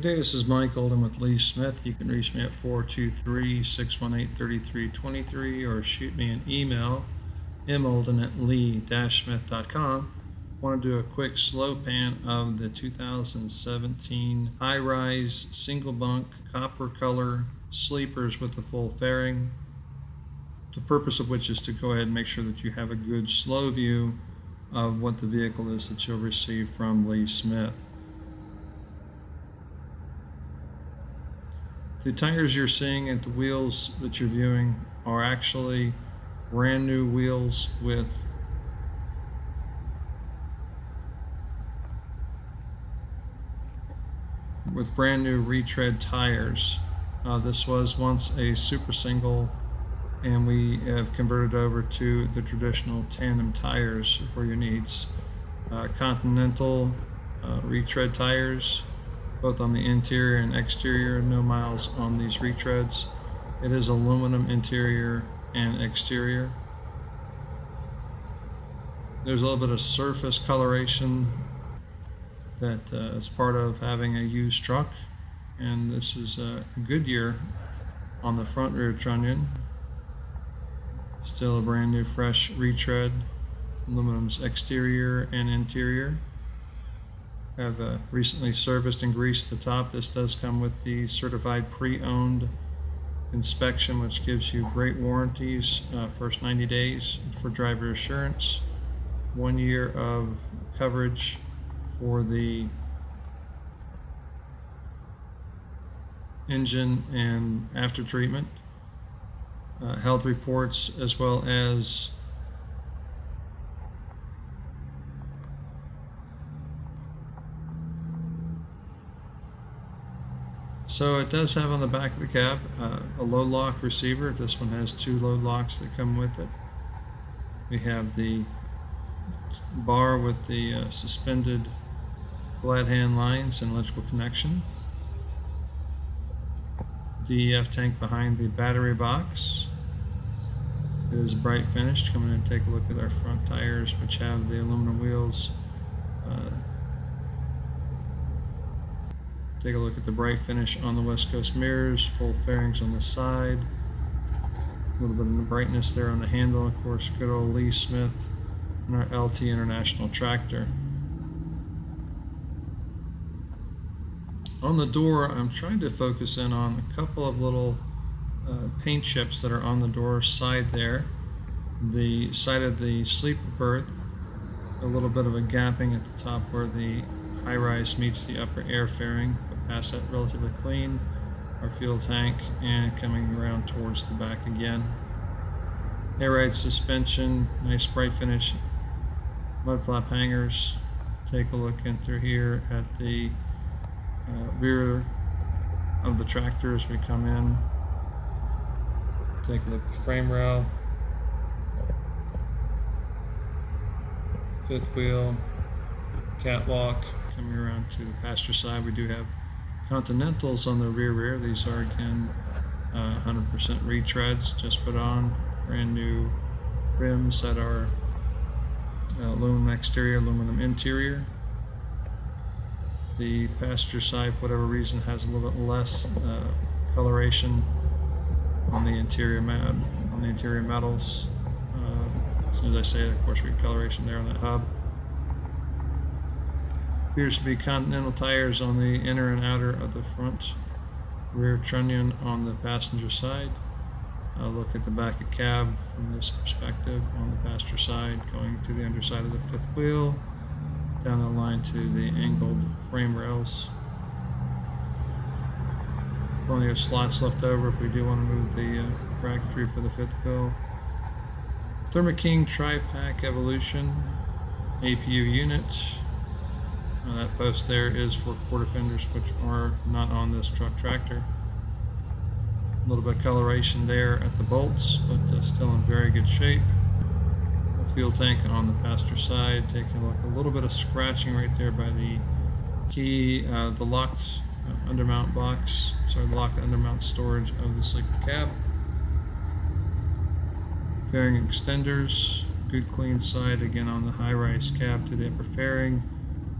day, this is Mike Olden with Lee Smith. You can reach me at 423-618-3323 or shoot me an email, molden@lee-smith.com. I want to do a quick slow pan of the 2017 high-rise single bunk copper color sleepers with the full fairing. The purpose of which is to go ahead and make sure that you have a good slow view of what the vehicle is that you'll receive from Lee Smith. The tires you're seeing at the wheels that you're viewing are actually brand new wheels with brand new retread tires. This was once a super single, and we have converted over to the traditional tandem tires for your needs. Continental retread tires, both on the interior and exterior, no miles on these retreads. It is aluminum interior and exterior. There's a little bit of surface coloration that is part of having a used truck, and this is a Goodyear on the front rear trunnion. Still a brand new fresh retread. Aluminum's exterior and interior. Have recently serviced and greased the top. This does come with the certified pre-owned inspection, which gives you great warranties, first 90 days for driver assurance, 1 year of coverage for the engine and after treatment, health reports, as well as so it does have on the back of the cab a load lock receiver. This one has 2 load locks that come with it. We have the bar with the suspended glad hand lines and electrical connection. DEF tank behind the battery box. It is bright finished. Come in and take a look at our front tires, which have the aluminum wheels. Take a look at the bright finish on the West Coast mirrors, full fairings on the side, a little bit of the brightness there on the handle. Of course, good old Lee Smith and our LT International tractor. On the door, I'm trying to focus in on a couple of little paint chips that are on the door side there. The side of the sleeper berth, a little bit of a gapping at the top where the high-rise meets the upper air fairing, but past that relatively clean. Our fuel tank, and coming around towards the back again. Air ride suspension, nice bright finish, mud flap hangers. Take a look in through here at the rear of the tractor as we come in. Take a look at the frame rail, fifth wheel, catwalk. Coming around to the passenger side, we do have Continentals on the rear. These are again 100% retreads, just put on. Brand new rims that are aluminum exterior, aluminum interior. The passenger side, for whatever reason, has a little bit less coloration on the interior metals. As soon as I say it, of course, we have coloration there on that hub. Appears to be Continental tires on the inner and outer of the front rear trunnion on the passenger side. Look at the back of cab from this perspective on the passenger side, going to the underside of the fifth wheel, down the line to the angled frame rails. Plenty of slots left over if we do want to move the bracketry for the fifth wheel. Thermo King Tri-Pack Evolution APU unit. That post there is for quarter fenders, which are not on this truck tractor. A little bit of coloration there at the bolts, but still in very good shape. A fuel tank on the passenger side. Taking a look, a little bit of scratching right there by the key, the locked undermount box, sorry, the locked undermount storage of the sleeper cab. Fairing extenders, good clean side again on the high-rise cab to the upper fairing.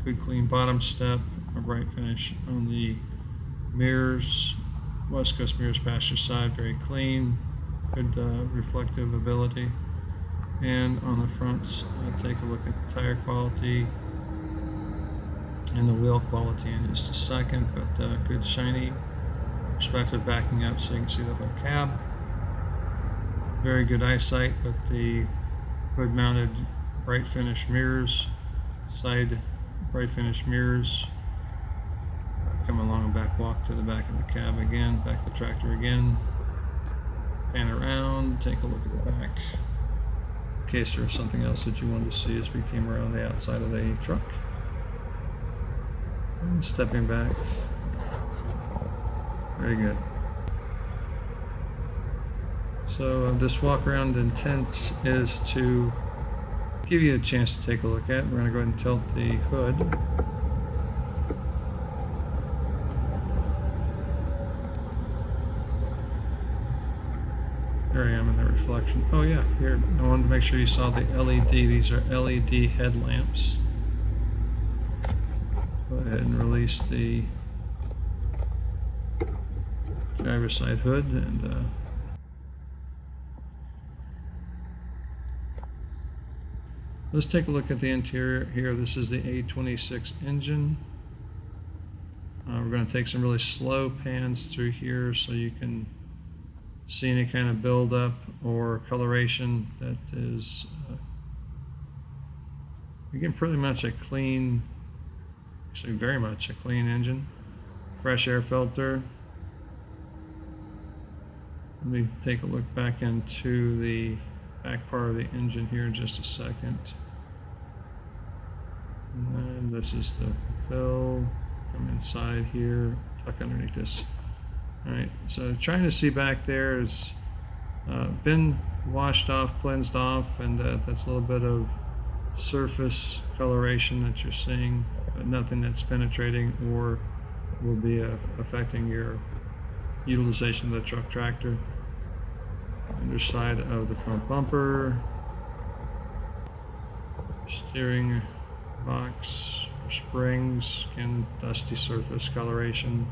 Good clean bottom step, a bright finish on the Mirrors, West Coast mirrors, passenger side, very clean, good reflective ability. And on the fronts, take a look at the tire quality and the wheel quality in just a second, but good shiny perspective backing up so you can see the whole cab. Very good eyesight with the hood mounted bright finish mirrors, side bright finish mirrors. Come along and back walk to the back of the cab again, back of the tractor again. Pan around, take a look at the back. In case there was something else that you wanted to see as we came around the outside of the truck. And stepping back. Very good. So this walk around intent is to give you a chance to take a look at. We're going to go ahead and tilt the hood. There I am in the reflection. Oh yeah, here, I wanted to make sure you saw the LED. These are LED headlamps. Go ahead and release the driver's side hood and let's take a look at the interior here. This is the A26 engine. We're going to take some really slow pans through here so you can see any kind of buildup or coloration that is, again, pretty much a clean, actually very much a clean engine. Fresh air filter. Let me take a look back into the back part of the engine here in just a second. And this is the fill. Come inside here, tuck underneath this. Alright, so trying to see back there has been washed off, cleansed off, and that's a little bit of surface coloration that you're seeing, but nothing that's penetrating or will be affecting your utilization of the truck tractor. Underside of the front bumper, steering box, springs, and dusty surface coloration.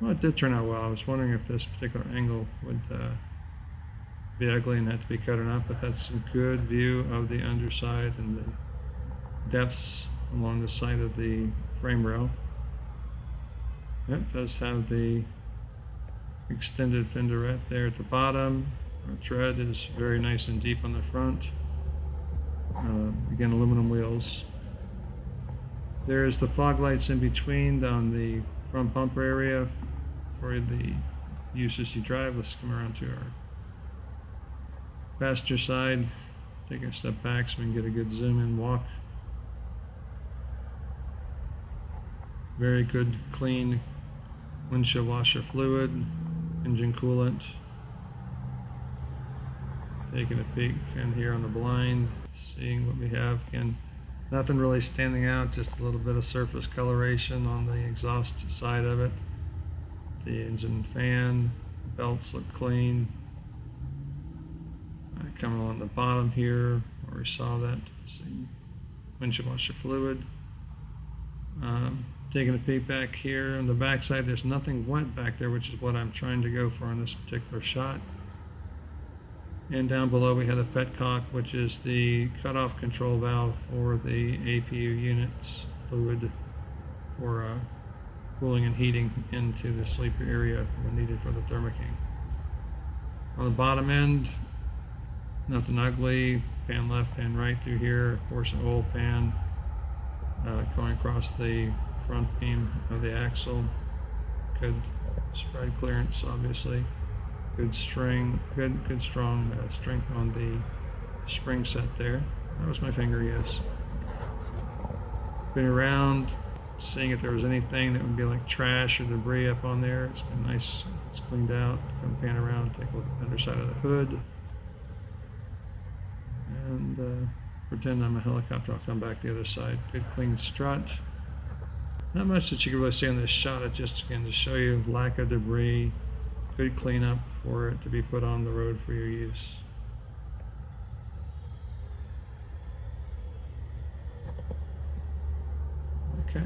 Well, it did turn out well. I was wondering if this particular angle would be ugly and had to be cut or not, but that's a good view of the underside and the depths along the side of the frame rail. It does have the extended fenderette there at the bottom. Our tread is very nice and deep on the front. Again, aluminum wheels. There's the fog lights in between on the front bumper area for the uses you drive. Let's come around to our passenger side. Take a step back so we can get a good zoom in walk. Very good, clean windshield washer fluid, engine coolant. Taking a peek in here on the blind, seeing what we have. Again, nothing really standing out, just a little bit of surface coloration on the exhaust side of it. The engine fan, belts look clean. Coming along the bottom here, where we saw that, windshield washer fluid. Taking a peek back here on the back side, there's nothing wet back there, which is what I'm trying to go for on this particular shot. And down below we have the petcock, which is the cutoff control valve for the APU unit's fluid for cooling and heating into the sleeper area when needed for the thermoking. On the bottom end, nothing ugly. Pan left, pan right through here. Of course, an oil pan going across the front beam of the axle. Good spread clearance, obviously. Good string, good strong strength on the spring set there. That was my finger, yes. Been around, seeing if there was anything that would be like trash or debris up on there. It's been nice, it's cleaned out. Come pan around, take a look at the underside of the hood. And pretend I'm a helicopter, I'll come back the other side. Good clean strut. Not much that you can really see on this shot, it just again to show you lack of debris, good cleanup for it to be put on the road for your use. Okay.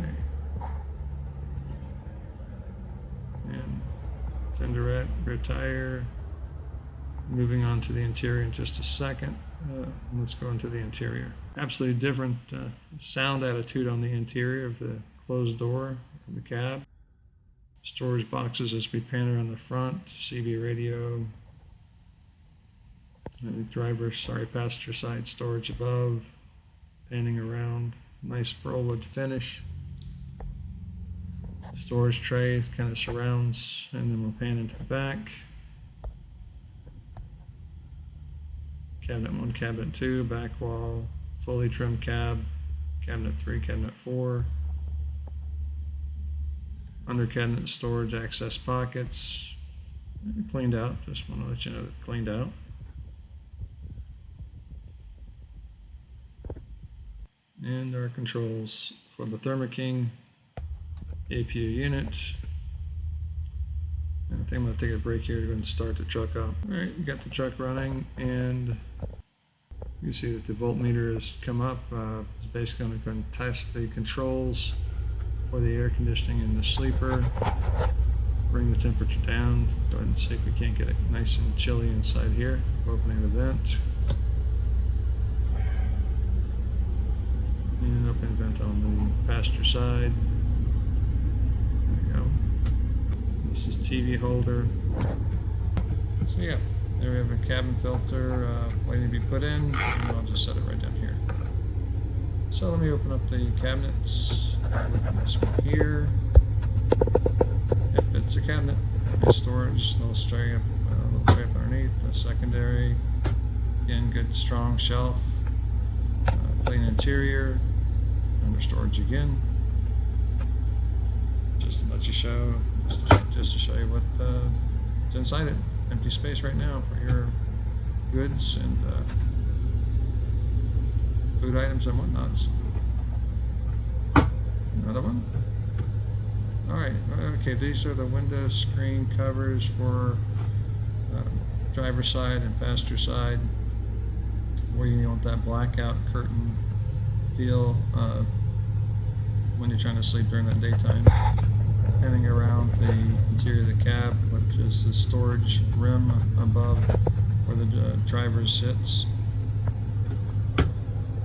Fenderette, rear tire. Moving on to the interior in just a second. Let's go into the interior. Absolutely different sound attitude on the interior of the closed door of the cab. Storage boxes as we pan around the front. CB radio. Passenger side storage above. Panning around. Nice pearlwood finish. Storage tray kind of surrounds, and then we'll pan into the back. Cabinet 1, cabinet 2, back wall, fully trimmed cab, cabinet 3, cabinet 4. Under cabinet storage, access pockets, cleaned out. Just want to let you know that cleaned out. And there are controls for the Thermo King APU unit. And I think I'm going to take a break here to go and start the truck up. Alright, we got the truck running, and you see that the voltmeter has come up. It's basically going to go and test the controls for the air conditioning in the sleeper. Bring the temperature down. Go ahead and see if we can't get it nice and chilly inside here. Opening the vent. And opening the vent on the passenger side. There we go. This is TV holder. So yeah, there we have a cabin filter waiting to be put in, and I'll just set it right down here. So let me open up the cabinets. Look at this one here. Yep, it's a cabinet. Nice storage, little tray up underneath. The secondary, again, good strong shelf. Clean interior. Under storage again. Just to let you show, just to show you what's inside it. Empty space right now for your goods and food items and whatnots. Another one. Alright, okay, these are the window screen covers for driver's side and passenger side, where you want that blackout curtain feel when you're trying to sleep during that daytime. Panning around the interior of the cab, which is the storage rim above where the driver sits.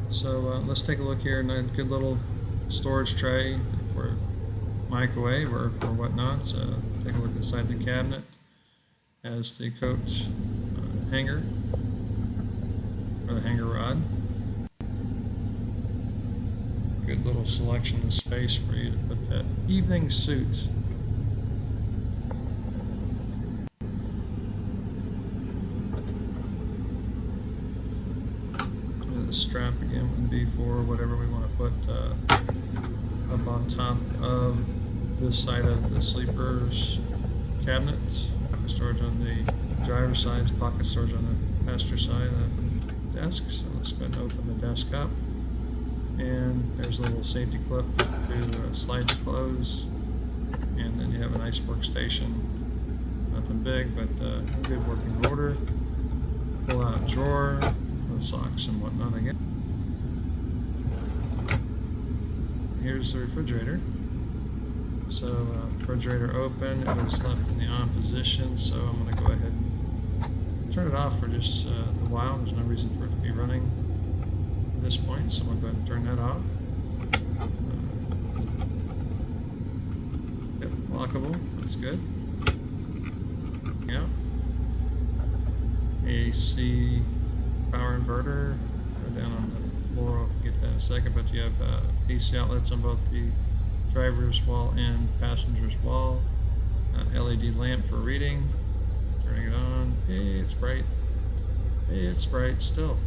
So let's take a look here. A good little storage tray for microwave or for whatnot. So take a look inside the cabinet. Has the coat hanger or the hanger rod. Good little selection of space for you to put that evening suit. And the strap again would be for whatever we want to put up on top of this side of the sleeper's cabinet. Pocket storage on the driver's side, pocket storage on the passenger side of the desk. So let's go ahead and open the desk up. And there's a little safety clip to slide to close, and then you have a nice workstation. Nothing big, but good working order. Pull out a drawer with socks and whatnot again. Here's the refrigerator. So refrigerator open. It was left in the on position, so I'm going to go ahead and turn it off for just a while. There's no reason for it to be running at this point, so I'm going to go ahead and turn that off. Yep, lockable. That's good. Yeah. AC power inverter. Go down on the floor. I'll get that in a second, but you have AC outlets on both the driver's wall and passenger's wall. LED lamp for reading. Turning it on. Hey, it's bright. Hey, it's bright still.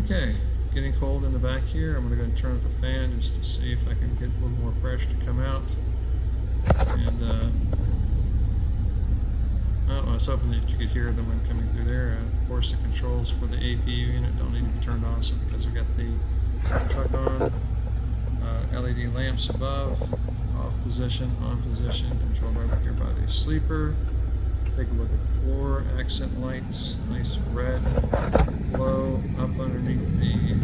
Okay, getting cold in the back here. I'm going to go and turn up the fan just to see if I can get a little more pressure to come out. And I was hoping that you could hear the wind coming through there. Of course, the controls for the APU unit don't need to be turned on, so because we've got the truck on. LED lamps above, off position, on position, controlled right here by the sleeper. Take a look at the floor, accent lights, nice red glow up underneath the,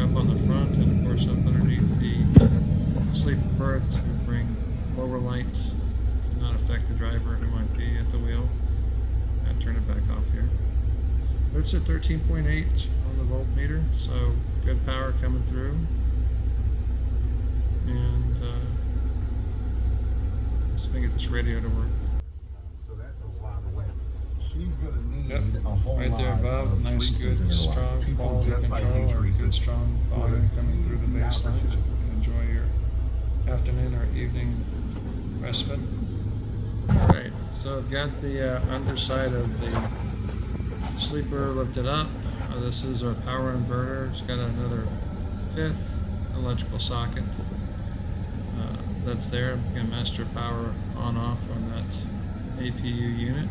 up on the front, and of course up underneath the sleeper berth to bring lower lights to not affect the driver who might be at the wheel. I'll turn it back off here. It's at 13.8 on the voltmeter, so good power coming through. And let's get this radio to work. So that's a lot of weight. She's gonna need a whole right there lot above, of nice, reasons good, in her strong life. quality People just like control, you, or Teresa, good, strong volume coming through the bass line, so you can enjoy your afternoon or evening respite. Alright, so I've got the underside of the sleeper lifted up. This is our power inverter. It's got another 5th electrical socket that's there. You can master power on off on that APU unit.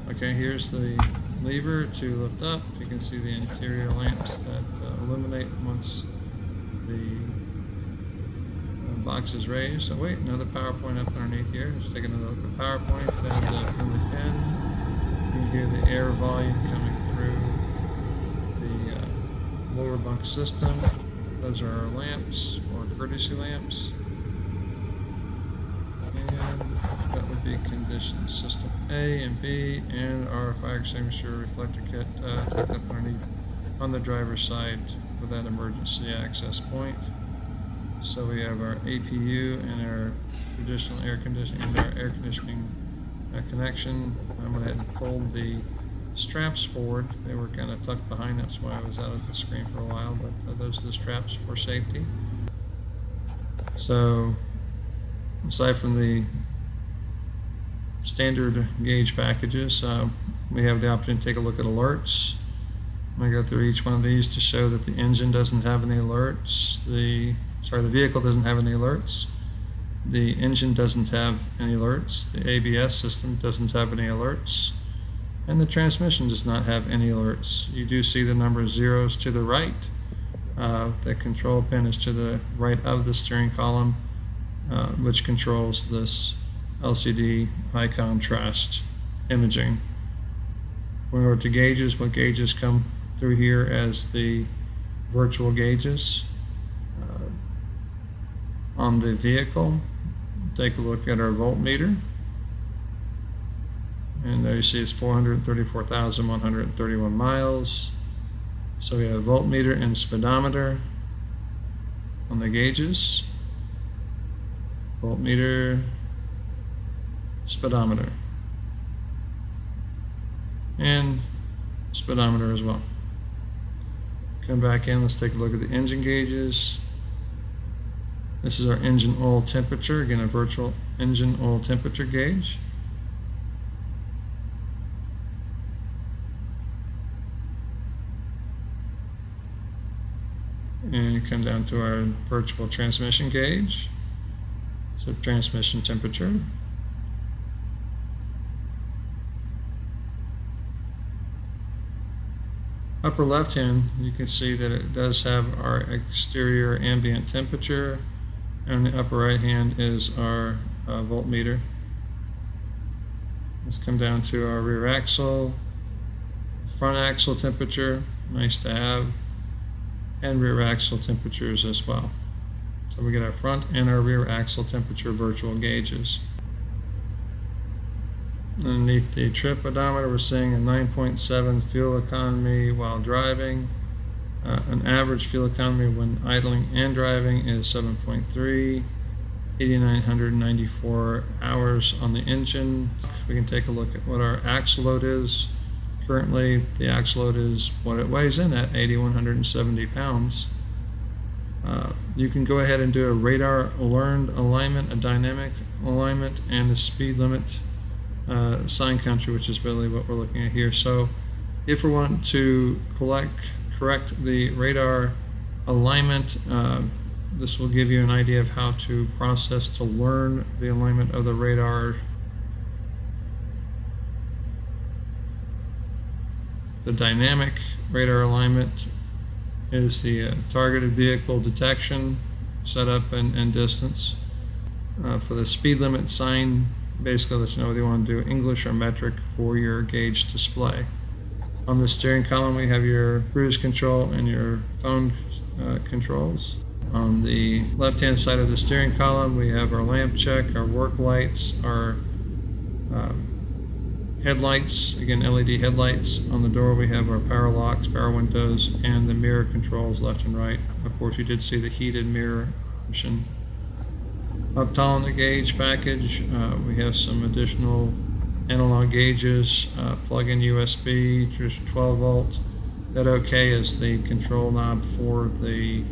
Okay, here's the lever to lift up. You can see the interior lamps that illuminate once the box is raised. So wait, another power point up underneath here. Let's take another look at the power point. There's a friendly pin. You can hear the air volume coming through the lower bunk system. Those are our lamps, or courtesy lamps. And that would be condition system A and B, and our fire extinguisher reflector kit tucked up underneath on the driver's side for that emergency access point. So we have our APU and our traditional air conditioning and our air conditioning connection. I went ahead and pulled the straps forward. They were kind of tucked behind, that's why I was out of the screen for a while, but those are the straps for safety. So aside from the standard gauge packages, we have the opportunity to take a look at alerts. I'm going to go through each one of these to show that the engine doesn't have any alerts. The vehicle doesn't have any alerts. The engine doesn't have any alerts. The ABS system doesn't have any alerts. And the transmission does not have any alerts. You do see the number zeros to the right. The control pin is to the right of the steering column, which controls this LCD high contrast imaging. When we go to gauges, what gauges come through here as the virtual gauges on the vehicle. Take a look at our voltmeter, and there you see it's 434,131 miles. So we have voltmeter and speedometer on the gauges. Voltmeter, speedometer, and speedometer as well. Come back in, let's take a look at the engine gauges. This is our engine oil temperature, again a virtual engine oil temperature gauge. And you come down to our virtual transmission gauge. So transmission temperature. Upper left hand, you can see that it does have our exterior ambient temperature, and the upper right hand is our voltmeter. Let's come down to our rear axle, front axle temperature, nice to have, and rear axle temperatures as well. So we get our front and our rear axle temperature virtual gauges. Underneath the trip odometer, we're seeing a 9.7 fuel economy while driving. An average fuel economy when idling and driving is 7.3, 8,994 hours on the engine. We can take a look at what our axle load is. Currently, the axle load is what it weighs in at, 8,170 pounds. You can go ahead and do a radar learned alignment, a dynamic alignment, and a speed limit sign country, which is really what we're looking at here. So if we want to correct the radar alignment, this will give you an idea of how to process to learn the alignment of the radar. The dynamic radar alignment is the targeted vehicle detection, setup, and distance. For the speed limit sign, basically lets you know whether you want to do English or metric for your gauge display. On the steering column, we have your cruise control and your phone controls. On the left-hand side of the steering column, we have our lamp check, our work lights, our headlights, again LED headlights. On the door we have our power locks, power windows, and the mirror controls left and right. Of course, you did see the heated mirror option. Up top on the gauge package, we have some additional analog gauges, plug-in USB, just 12 volt. That OK is the control knob for the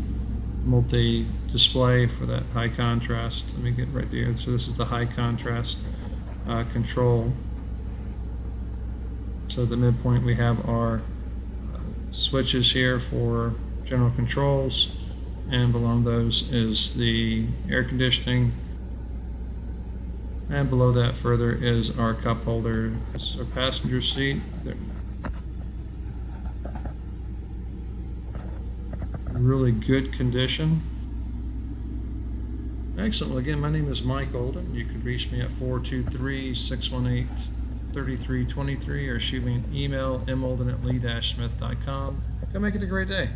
multi-display for that high contrast. Let me get right there. So this is the high contrast control. So at the midpoint we have our switches here for general controls, and below those is the air conditioning, and below that further is our cup holder. This is our passenger seat. Really good condition. Excellent. Well, again, my name is Mike Olden. You could reach me at 423-618-3323 or shoot me an email, molden@lee-smith.com. Go make it a great day.